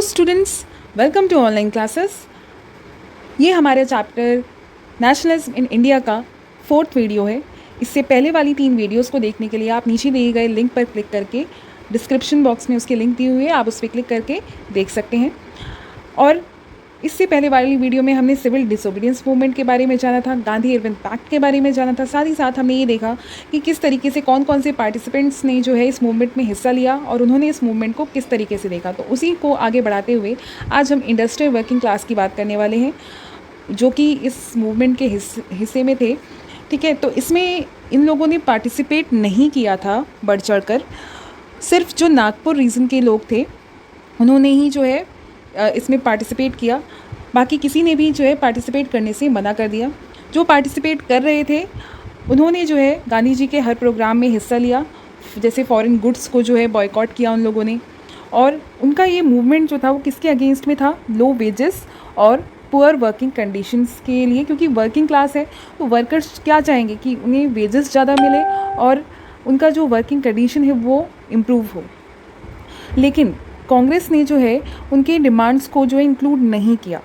Students, welcome to online classes. ये हमारे chapter nationalism in India का 4th वीडियो है। इससे पहले वाली 3 वीडियोस को देखने के लिए आप नीचे दिए गए लिंक पर क्लिक करके, डिस्क्रिप्शन बॉक्स में उसके लिंक दिए हुए हैं, आप उस पर क्लिक करके देख सकते हैं। और इससे पहले वाली वीडियो में हमने सिविल डिसोबीडियंस मूवमेंट के बारे में जाना था, गांधी इरविन पैक्ट के बारे में जाना था। साथ ही साथ हमने ये देखा कि किस तरीके से कौन कौन से पार्टिसिपेंट्स ने जो है इस मूवमेंट में हिस्सा लिया और उन्होंने इस मूवमेंट को किस तरीके से देखा। तो उसी को आगे बढ़ाते हुए आज हम इंडस्ट्रियल वर्किंग क्लास की बात करने वाले हैं, जो कि इस मूवमेंट के हिस्से में थे। ठीक है, तो इसमें इन लोगों ने पार्टिसिपेट नहीं किया था बढ़ चढ़ कर। सिर्फ जो नागपुर रीजन के लोग थे उन्होंने ही जो है इसमें पार्टिसिपेट किया। बाकी किसी ने भी जो है पार्टिसिपेट करने से मना कर दिया। जो पार्टिसिपेट कर रहे थे उन्होंने जो है गांधी जी के हर प्रोग्राम में हिस्सा लिया। जैसे फॉरेन गुड्स को जो है बॉयकॉट किया उन लोगों ने। और उनका ये मूवमेंट जो था वो किसके अगेंस्ट में था? लो वेजेस और पुअर वर्किंग कंडीशंस के लिए, क्योंकि वर्किंग क्लास है तो वर्कर्स क्या चाहेंगे कि उन्हें वेजेस ज़्यादा मिले और उनका जो वर्किंग कंडीशन है वो इम्प्रूव हो। लेकिन कांग्रेस ने जो है उनके डिमांड्स को जो है इंक्लूड नहीं किया।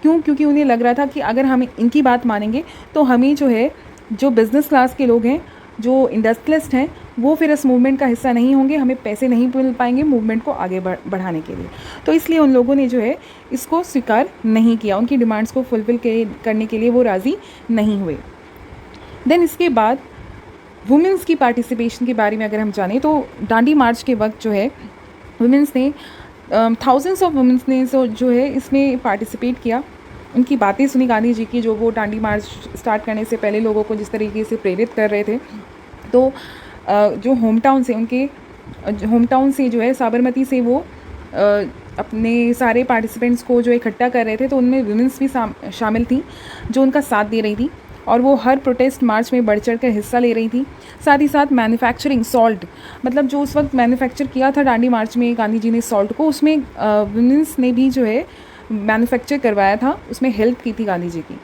क्यों? क्योंकि उन्हें लग रहा था कि अगर हम इनकी बात मानेंगे तो हमें जो है जो बिज़नेस क्लास के लोग हैं, जो इंडस्ट्रियलिस्ट हैं, वो फिर इस मूवमेंट का हिस्सा नहीं होंगे, हमें पैसे नहीं मिल पाएंगे मूवमेंट को आगे बढ़ाने के लिए। तो इसलिए उन लोगों ने जो है इसको स्वीकार नहीं किया, उनकी डिमांड्स को फुलफ़िल करने के लिए वो राज़ी नहीं हुए। देन इसके बाद वुमेंस की पार्टिसिपेशन के बारे में अगर हम जानें तो दांडी मार्च के वक्त जो है वुमेंस ने थाउजेंड्स ऑफ वुमेंस ने जो है इसमें पार्टिसिपेट किया। उनकी बातें सुनी गांधी जी की, जो वो दांडी मार्च स्टार्ट करने से पहले लोगों को जिस तरीके से प्रेरित कर रहे थे। तो जो होम टाउन से उनके होम टाउन से जो है साबरमती से वो अपने सारे पार्टिसिपेंट्स को जो इकट्ठा कर रहे थे, तो उनमें वुमेंस भी शामिल थी जो उनका साथ दे रही थी और वो हर प्रोटेस्ट मार्च में बढ़ चढ़ कर हिस्सा ले रही थी। साथ ही साथ मैन्युफैक्चरिंग सॉल्ट, मतलब जो उस वक्त मैन्युफैक्चर किया था दांडी मार्च में गांधी जी ने सॉल्ट को, उसमें वुमेंस ने भी जो है मैन्युफैक्चर करवाया था, उसमें हेल्प की थी गांधी जी की।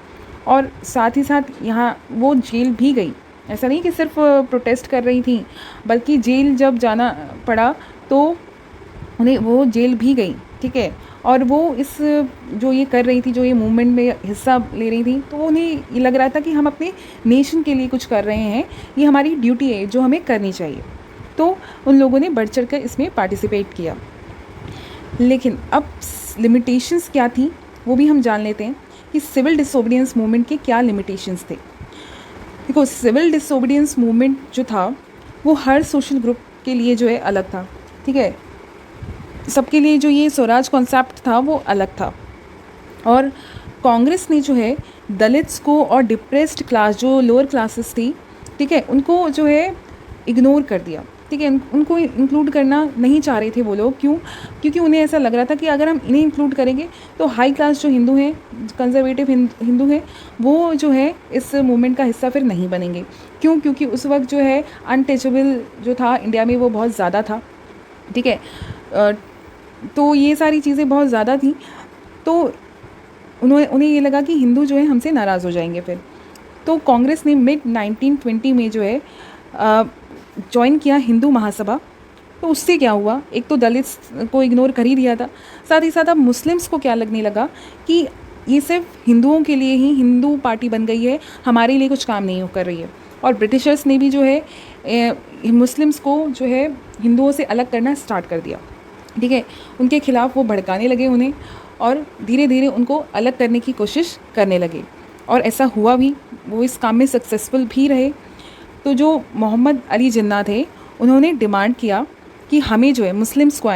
और साथ ही साथ यहाँ वो जेल भी गई। ऐसा नहीं कि सिर्फ प्रोटेस्ट कर रही थी, बल्कि जेल जब जाना पड़ा तो उन्हें वो जेल भी गई। ठीक है, और वो इस जो ये कर रही थी, जो ये मूवमेंट में हिस्सा ले रही थी, तो उन्हें ये लग रहा था कि हम अपने नेशन के लिए कुछ कर रहे हैं, ये हमारी ड्यूटी है जो हमें करनी चाहिए। तो उन लोगों ने बढ़ चढ़ कर इसमें पार्टिसिपेट किया। लेकिन अब लिमिटेशंस क्या थी वो भी हम जान लेते हैं कि सिविल डिसोबीडियंस मूवमेंट के क्या लिमिटेशंस थे। देखो, सिविल डिसोबीडियंस मूवमेंट जो था वो हर सोशल ग्रुप के लिए जो है अलग था। ठीक है, सबके लिए जो ये स्वराज कॉन्सेप्ट था वो अलग था। और कांग्रेस ने जो है दलित्स को और डिप्रेस्ड क्लास, जो लोअर क्लासेस थी, ठीक है, उनको जो है इग्नोर कर दिया। ठीक है, उनको इंक्लूड करना नहीं चाह रहे थे वो लोग। क्यों? क्योंकि उन्हें ऐसा लग रहा था कि अगर हम इन्हें इंक्लूड करेंगे तो हाई क्लास जो हिंदू हैं, कंजर्वेटिव हिंदू हैं, वो जो है इस मूवमेंट का हिस्सा फिर नहीं बनेंगे। क्यों? क्योंकि उस वक्त जो है अनटचेबल जो था इंडिया में वो बहुत ज़्यादा था। ठीक है, तो ये सारी चीज़ें बहुत ज़्यादा थी, तो उन्हें ये लगा कि हिंदू जो है हमसे नाराज़ हो जाएंगे फिर। तो कांग्रेस ने मिड 1920 में जो है ज्वाइन किया हिंदू महासभा। तो उससे क्या हुआ, एक तो दलित्स को इग्नोर कर ही दिया था, साथ ही साथ अब मुस्लिम्स को क्या लगने लगा कि ये सिर्फ हिंदुओं के लिए ही हिंदू पार्टी बन गई है, हमारे लिए कुछ काम नहीं कर रही है। और ब्रिटिशर्स ने भी जो है मुस्लिम्स को जो है हिंदुओं से अलग करना स्टार्ट कर दिया। ठीक है, उनके खिलाफ़ वो भड़काने लगे उन्हें और धीरे धीरे उनको अलग करने की कोशिश करने लगे। और ऐसा हुआ भी, वो इस काम में सक्सेसफुल भी रहे। तो जो मोहम्मद अली जिन्ना थे, उन्होंने डिमांड किया कि हमें जो है मुस्लिम्स को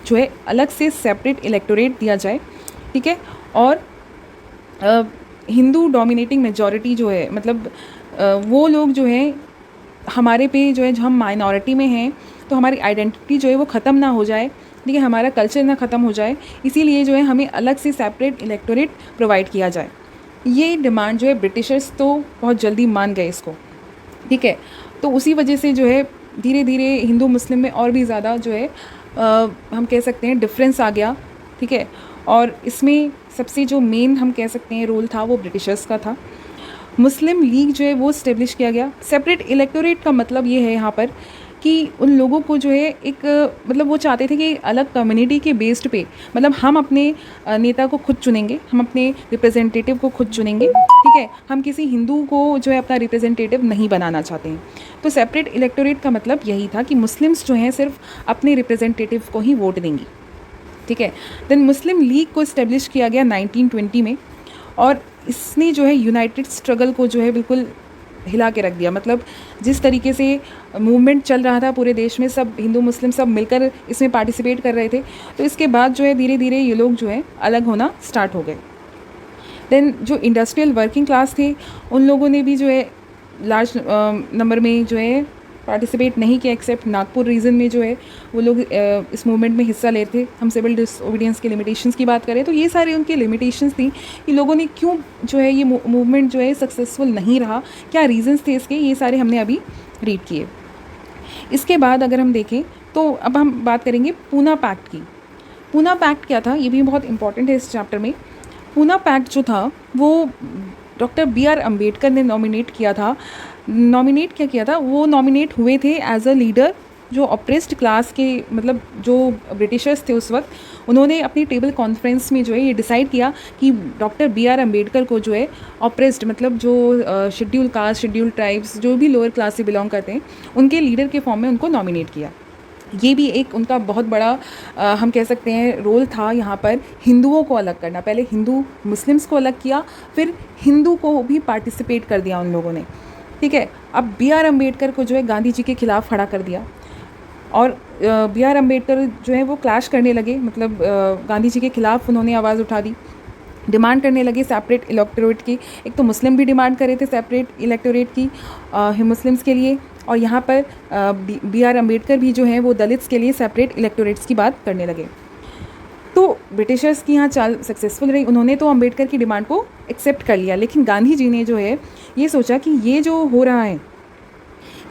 जो है अलग से सेपरेट इलेक्टोरेट दिया जाए। ठीक है, और हिंदू डोमिनेटिंग मेजॉरिटी जो है, मतलब वो लोग जो है हमारे पे जो है, जो हम माइनॉरिटी में हैं, तो हमारी आइडेंटिटी जो है वो ख़त्म ना हो जाए। ठीक है, हमारा कल्चर ना ख़त्म हो जाए, इसीलिए जो है हमें अलग से सेपरेट इलेक्टोरेट प्रोवाइड किया जाए। ये डिमांड जो है ब्रिटिशर्स तो बहुत जल्दी मान गए इसको। ठीक है, तो उसी वजह से जो है धीरे धीरे हिंदू मुस्लिम में और भी ज़्यादा जो है हम कह सकते हैं डिफरेंस आ गया। ठीक है, और इसमें सबसे जो मेन हम कह सकते हैं रोल था वो ब्रिटिशर्स का था। मुस्लिम लीग जो है वो इस्टेब्लिश किया गया। सेपरेट इलेक्टोरेट का मतलब ये है यहाँ पर कि उन लोगों को जो है एक मतलब वो चाहते थे कि अलग कम्युनिटी के बेस्ड पे, मतलब हम अपने नेता को खुद चुनेंगे, हम अपने रिप्रेजेंटेटिव को खुद चुनेंगे, ठीक है, हम किसी हिंदू को जो है अपना रिप्रेजेंटेटिव नहीं बनाना चाहते हैं। तो सेपरेट इलेक्टोरेट का मतलब यही था कि मुस्लिम्स जो हैं सिर्फ अपने रिप्रेजेंटेटिव को ही वोट देंगी, ठीक है। देन मुस्लिम लीग को इस्टेब्लिश किया गया 1920 में, और इसने जो है यूनाइटेड स्ट्रगल को जो है बिल्कुल हिला के रख दिया। मतलब जिस तरीके से मूवमेंट चल रहा था पूरे देश में, सब हिंदू मुस्लिम सब मिलकर इसमें पार्टिसिपेट कर रहे थे, तो इसके बाद जो है धीरे धीरे ये लोग जो है अलग होना स्टार्ट हो गए। देन जो इंडस्ट्रियल वर्किंग क्लास थे, उन लोगों ने भी जो है लार्ज नंबर में जो है पार्टिसिपेट नहीं किया, एक्सेप्ट नागपुर रीजन में जो है वो लोग इस मूवमेंट में हिस्सा ले थे। हम सिविल डिसओबीडियंस के लिमिटेशंस की बात करें तो ये सारे उनके लिमिटेशंस थी कि लोगों ने क्यों जो है ये मूवमेंट जो है सक्सेसफुल नहीं रहा, क्या रीजंस थे इसके, ये सारे हमने अभी रीड किए। इसके बाद अगर हम देखें तो अब हम बात करेंगे पूना पैक्ट की। पूना पैक्ट क्या था, ये भी बहुत इंपॉर्टेंट है इस चैप्टर में। पूना पैक्ट जो था वो डॉक्टर बी.आर. अम्बेडकर ने नॉमिनेट किया था। क्या किया था, वो नॉमिनेट हुए थे एज अ लीडर जो ऑप्रेस्ड क्लास के, मतलब जो ब्रिटिशर्स थे उस वक्त, उन्होंने अपनी टेबल कॉन्फ्रेंस में जो है ये डिसाइड किया कि डॉक्टर बी.आर. अम्बेडकर को जो है ऑप्रेस्ड, मतलब जो शेड्यूल कास्ट, शेड्यूल ट्राइब्स, जो भी लोअर क्लास से बिलोंग करते हैं, उनके लीडर के फॉर्म में उनको नॉमिनेट किया। ये भी एक उनका बहुत बड़ा हम कह सकते हैं रोल था यहाँ पर, हिंदुओं को अलग करना। पहले हिंदू मुस्लिम्स को अलग किया, फिर हिंदू को भी पार्टिसिपेट कर दिया उन लोगों ने, ठीक है। अब बी.आर. अम्बेडकर को जो है गांधी जी के खिलाफ खड़ा कर दिया, और बी.आर. अम्बेडकर जो है वो क्लैश करने लगे, मतलब गांधी जी के खिलाफ उन्होंने आवाज़ उठा दी, डिमांड करने लगे सेपरेट इलेक्टोरेट की। एक तो मुस्लिम भी डिमांड कर रहे थे सेपरेट इलेक्टोरेट की मुस्लिम्स के लिए, और यहाँ पर बी.आर. अम्बेडकर भी जो है वो दलित्स के लिए सेपरेट इलेक्टोरेट्स की बात करने लगे। तो ब्रिटिशर्स की यहाँ चाल सक्सेसफुल रही, उन्होंने तो अम्बेडकर की डिमांड को एक्सेप्ट कर लिया, लेकिन गांधी जी ने जो है ये सोचा कि ये जो हो रहा है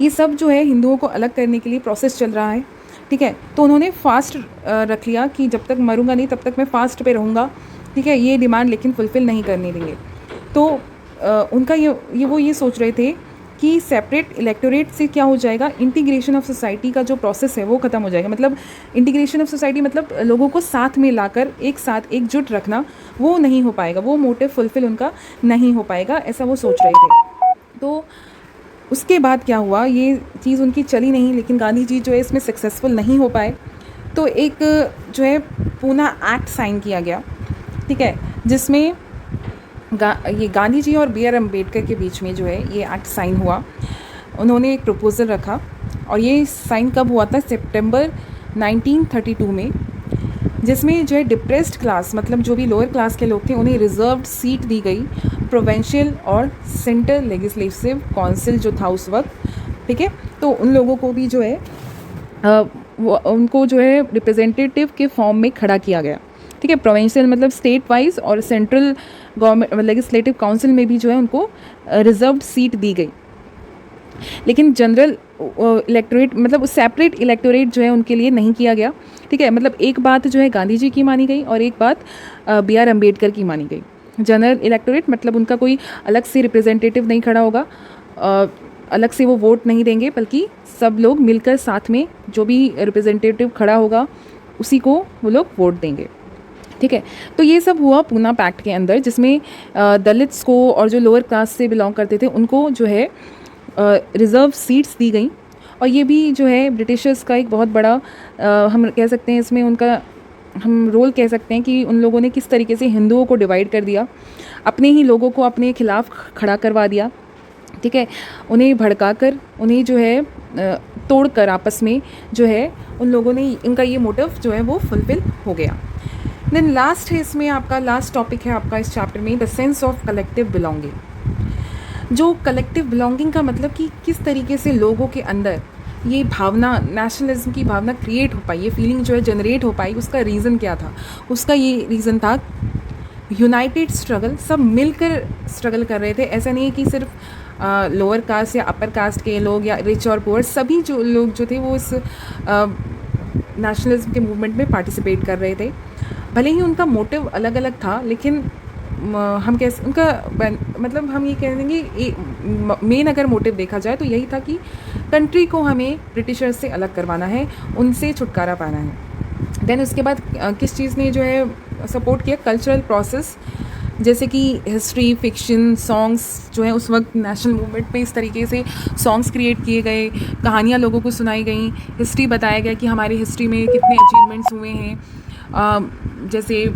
ये सब जो है हिंदुओं को अलग करने के लिए प्रोसेस चल रहा है, ठीक है। तो उन्होंने फास्ट रख लिया कि जब तक मरूंगा नहीं तब तक मैं फास्ट पे रहूँगा, ठीक है, ये डिमांड लेकिन फुलफ़िल नहीं करने देंगे। तो उनका ये सोच रहे थे कि सेपरेट इलेक्टोरेट से क्या हो जाएगा, इंटीग्रेशन ऑफ सोसाइटी का जो प्रोसेस है वो ख़त्म हो जाएगा। मतलब इंटीग्रेशन ऑफ सोसाइटी मतलब लोगों को साथ में लाकर एक साथ एकजुट रखना, वो नहीं हो पाएगा, वो मोटिव फुलफ़िल उनका नहीं हो पाएगा, ऐसा वो सोच रहे थे। तो उसके बाद क्या हुआ, ये चीज़ उनकी चली नहीं, लेकिन गांधी जी जो है इसमें सक्सेसफुल नहीं हो पाए। तो एक जो है पूना एक्ट साइन किया गया, ठीक है, जिसमें ये गांधी जी और बी.आर. अम्बेडकर के बीच में जो है ये एक्ट साइन हुआ। उन्होंने एक प्रपोज़ल रखा, और ये साइन कब हुआ था, सितंबर 1932 में, जिसमें जो है डिप्रेस्ड क्लास, मतलब जो भी लोअर क्लास के लोग थे, उन्हें रिजर्व्ड सीट दी गई प्रोविंशियल और सेंट्रल लेजिस्लेटिव काउंसिल जो था उस वक्त, ठीक है। तो उन लोगों को भी जो है वो उनको जो है रिप्रेजेंटेटिव के फॉर्म में खड़ा किया गया, ठीक है। प्रोविंशियल मतलब स्टेट वाइज, और सेंट्रल गवर्नमेंट लेजिस्लेटिव काउंसिल में भी जो है उनको रिजर्व्ड सीट दी गई। लेकिन जनरल इलेक्टोरेट मतलब सेपरेट इलेक्टोरेट जो है उनके लिए नहीं किया गया, ठीक है। मतलब एक बात जो है गांधी जी की मानी गई और एक बात बी.आर. अम्बेडकर की मानी गई। जनरल इलेक्टोरेट मतलब उनका कोई अलग से रिप्रेजेंटेटिव नहीं खड़ा होगा, अलग से वो वोट नहीं देंगे, बल्कि सब लोग मिलकर साथ में जो भी रिप्रेजेंटेटिव खड़ा होगा उसी को वो लोग वोट देंगे, ठीक है। तो ये सब हुआ पूना पैक्ट के अंदर, जिसमें दलित्स को और जो लोअर क्लास से बिलोंग करते थे उनको जो है रिज़र्व सीट्स दी गई। और ये भी जो है ब्रिटिशर्स का एक बहुत बड़ा हम कह सकते हैं, इसमें उनका हम रोल कह सकते हैं कि उन लोगों ने किस तरीके से हिंदुओं को डिवाइड कर दिया, अपने ही लोगों को अपने खिलाफ खड़ा करवा दिया, ठीक है। उन्हें भड़काकर, उन्हें जो है तोड़कर आपस में जो है उन लोगों ने, उनका ये मोटिव जो है वो फुलफिल हो गया। देन लास्ट है इसमें आपका, लास्ट टॉपिक है आपका इस चैप्टर में, the sense of collective belonging. जो कलेक्टिव बिलोंगिंग का मतलब कि किस तरीके से लोगों के अंदर ये भावना, नेशनलिज्म की भावना क्रिएट हो पाई, ये फीलिंग जो है जनरेट हो पाई, उसका रीज़न क्या था। उसका ये रीज़न था यूनाइटेड स्ट्रगल, सब मिलकर स्ट्रगल कर रहे थे। ऐसा नहीं है कि सिर्फ लोअर कास्ट या अपर कास्ट के लोग या रिच और पुअर, सभी जो लोग जो थे वो इस नेशनलिज्म के मूवमेंट में पार्टिसिपेट कर रहे थे। भले ही उनका मोटिव अलग अलग था, लेकिन हम कैसे उनका मतलब हम ये कह देंगे मेन अगर मोटिव देखा जाए तो यही था कि कंट्री को हमें ब्रिटिशर्स से अलग करवाना है, उनसे छुटकारा पाना है। देन उसके बाद किस चीज़ ने जो है सपोर्ट किया, कल्चरल प्रोसेस, जैसे कि हिस्ट्री, फिक्शन, सॉन्ग्स जो है उस वक्त नेशनल मूवमेंट में इस तरीके से सॉन्ग्स क्रिएट किए गए, कहानियाँ लोगों को सुनाई गई, हिस्ट्री बताया गया कि हमारी हिस्ट्री में कितने अचीवमेंट्स हुए हैं। जैसे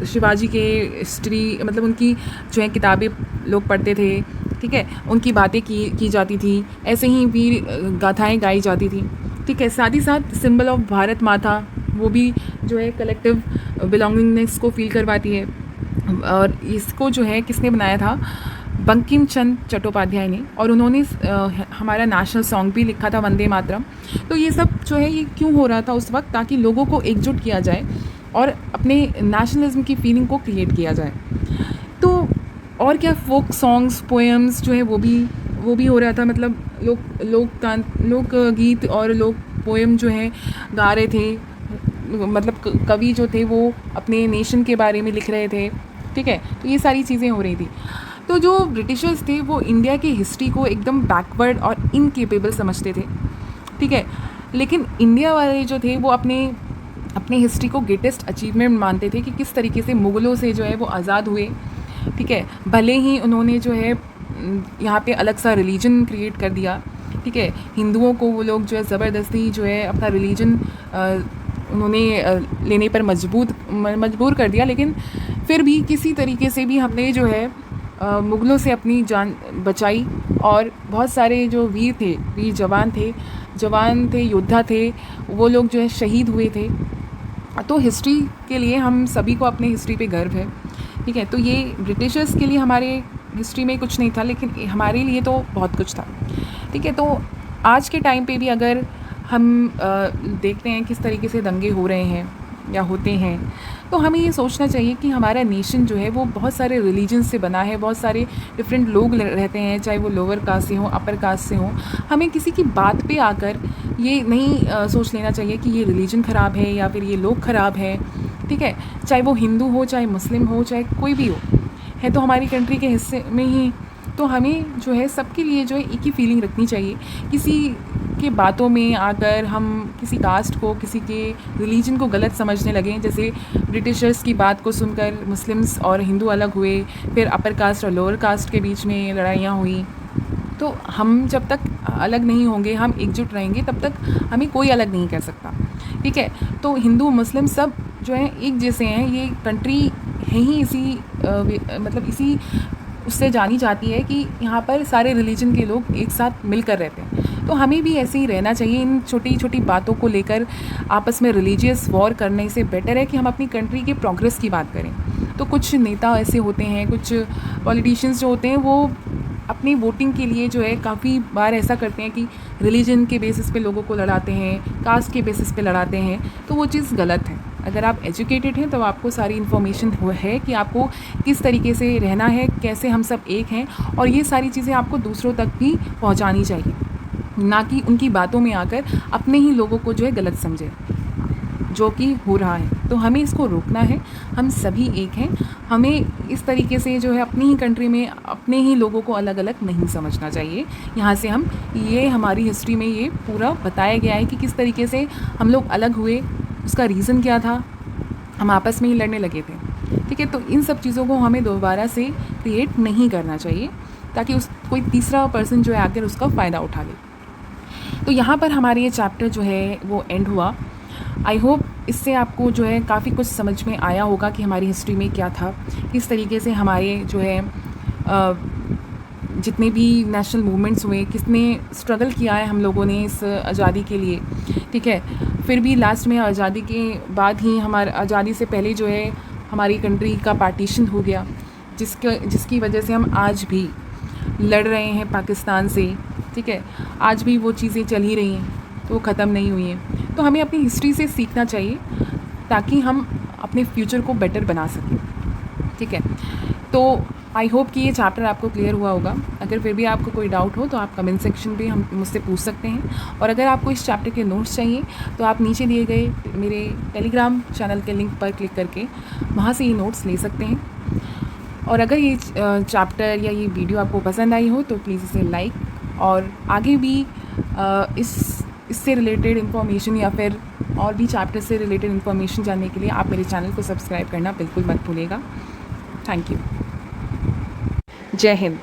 शिवाजी के हिस्ट्री, मतलब उनकी जो है किताबें लोग पढ़ते थे, ठीक है, उनकी बातें की जाती थी, ऐसे ही वीर गाथाएँ गाई जाती थी, ठीक है। साथ ही साथ सिंबल ऑफ भारत माता, वो भी जो है कलेक्टिव बिलोंगिंगनेस को फील करवाती है। और इसको जो है किसने बनाया था, बंकिम चंद्र चट्टोपाध्याय ने, और उन्होंने हमारा नेशनल सॉन्ग भी लिखा था, वंदे मातरम। तो ये सब जो है ये क्यों हो रहा था उस वक्त, ताकि लोगों को एकजुट किया जाए और अपने नेशनलिज्म की फीलिंग को क्रिएट किया जाए। तो और क्या, फोक सॉन्ग्स, पोएम्स जो है वो भी हो रहा था, मतलब लोक गीत और लोक पोएम जो है गा रहे थे, मतलब कवि जो थे वो अपने नेशन के बारे में लिख रहे थे, ठीक है। तो ये सारी चीज़ें हो रही थी। तो जो ब्रिटिशर्स थे वो इंडिया की हिस्ट्री को एकदम बैकवर्ड और इनकेपेबल समझते थे, ठीक है। लेकिन इंडिया वाले जो थे वो अपनी हिस्ट्री को ग्रेटेस्ट अचीवमेंट मानते थे कि किस तरीके से मुग़लों से जो है वो आज़ाद हुए, ठीक है। भले ही उन्होंने जो है यहाँ पे अलग सा रिलीजन क्रिएट कर दिया, ठीक है, हिंदुओं को वो लोग जो है ज़बरदस्ती जो है अपना रिलीजन उन्होंने लेने पर मजबूर कर दिया, लेकिन फिर भी किसी तरीके से भी हमने जो है मुग़लों से अपनी जान बचाई। और बहुत सारे जो वीर जवान थे, योद्धा थे, वो लोग जो है शहीद हुए थे। तो हिस्ट्री के लिए हम सभी को अपने हिस्ट्री पे गर्व है, ठीक है। तो ये ब्रिटिशर्स के लिए हमारे हिस्ट्री में कुछ नहीं था, लेकिन हमारे लिए तो बहुत कुछ था, ठीक है। तो आज के टाइम पे भी अगर हम देखते हैं किस तरीके से दंगे हो रहे हैं या होते हैं, तो हमें ये सोचना चाहिए कि हमारा नेशन जो है वो बहुत सारे रिलीजन से बना है, बहुत सारे डिफरेंट लोग रहते हैं, चाहे वो लोअर कास्ट से हो, अपर कास्ट से हो। हमें किसी की बात पे आकर ये नहीं सोच लेना चाहिए कि ये रिलीजन ख़राब है या फिर ये लोग ख़राब है, ठीक है। चाहे वो हिंदू हो, चाहे मुस्लिम हो, चाहे कोई भी हो, है तो हमारी कंट्री के हिस्से में ही। तो हमें जो है सबके लिए जो है एक ही फीलिंग रखनी चाहिए। किसी के बातों में आकर हम किसी कास्ट को, किसी के रिलीजन को गलत समझने लगें, जैसे ब्रिटिशर्स की बात को सुनकर मुस्लिम्स और हिंदू अलग हुए, फिर अपर कास्ट और लोअर कास्ट के बीच में लड़ाइयाँ हुई। तो हम जब तक अलग नहीं होंगे, हम एकजुट रहेंगे, तब तक हमें कोई अलग नहीं कर सकता, ठीक है। तो हिंदू मुस्लिम सब जो है एक जैसे हैं। ये कंट्री है ही मतलब इसी उससे जानी जाती है कि यहाँ पर सारे रिलीजन के लोग एक साथ मिलकर रहते हैं। तो हमें भी ऐसे ही रहना चाहिए। इन छोटी छोटी बातों को लेकर आपस में रिलीजियस वॉर करने से बेटर है कि हम अपनी कंट्री के प्रोग्रेस की बात करें। तो कुछ नेता ऐसे होते हैं, कुछ पॉलिटिशियंस जो होते हैं, वो अपनी वोटिंग के लिए जो है काफ़ी बार ऐसा करते हैं कि रिलीजन के बेसिस पे लोगों को लड़ाते हैं, कास्ट के बेसिस पे लड़ाते हैं। तो वो चीज़ गलत है। अगर आप एजुकेटेड हैं तो आपको सारी इन्फॉर्मेशन है कि आपको किस तरीके से रहना है, कैसे हम सब एक हैं, और ये सारी चीज़ें आपको दूसरों तक भी पहुंचानी चाहिए, ना कि उनकी बातों में आकर अपने ही लोगों को जो है गलत समझे, जो कि हो रहा है। तो हमें इसको रोकना है। हम सभी एक हैं। हमें इस तरीके से जो है अपनी ही कंट्री में अपने ही लोगों को अलग अलग नहीं समझना चाहिए। यहाँ से ये हमारी हिस्ट्री में ये पूरा बताया गया है कि किस तरीके से हम लोग अलग हुए, उसका रीज़न क्या था, हम आपस में ही लड़ने लगे थे, ठीक है। तो इन सब चीज़ों को हमें दोबारा से क्रिएट नहीं करना चाहिए, ताकि कोई तीसरा पर्सन जो है आकर उसका फ़ायदा उठा ले। तो यहाँ पर हमारे ये चैप्टर जो है वो एंड हुआ। आई होप इससे आपको जो है काफ़ी कुछ समझ में आया होगा कि हमारी हिस्ट्री में क्या था, किस तरीके से हमारे जो है जितने भी नेशनल मूवमेंट्स हुए, किसने स्ट्रगल किया है हम लोगों ने इस आज़ादी के लिए, ठीक है। फिर भी लास्ट में आज़ादी के बाद ही आज़ादी से पहले जो है हमारी कंट्री का पार्टीशन हो गया, जिसकी वजह से हम आज भी लड़ रहे हैं पाकिस्तान से, ठीक है। आज भी वो चीज़ें चल ही रही हैं, तो वो ख़त्म नहीं हुई हैं। तो हमें अपनी हिस्ट्री से सीखना चाहिए ताकि हम अपने फ्यूचर को बेटर बना सकें, ठीक है। तो आई होप कि ये चैप्टर आपको क्लियर हुआ होगा। अगर फिर भी आपको कोई डाउट हो तो आप कमेंट सेक्शन में हम मुझसे पूछ सकते हैं। और अगर आपको इस चैप्टर के नोट्स चाहिए तो आप नीचे दिए गए मेरे टेलीग्राम चैनल के लिंक पर क्लिक करके वहाँ से ये नोट्स ले सकते हैं। और अगर ये चैप्टर या ये वीडियो आपको पसंद आई हो तो प्लीज़ इसे लाइक, और आगे भी इससे रिलेटेड इन्फॉर्मेशन या फिर और भी चैप्टर से रिलेटेड इन्फॉर्मेशन जानने के लिए आप मेरे चैनल को सब्सक्राइब करना बिल्कुल मत भूलिएगा। Thank you. जय हिंद।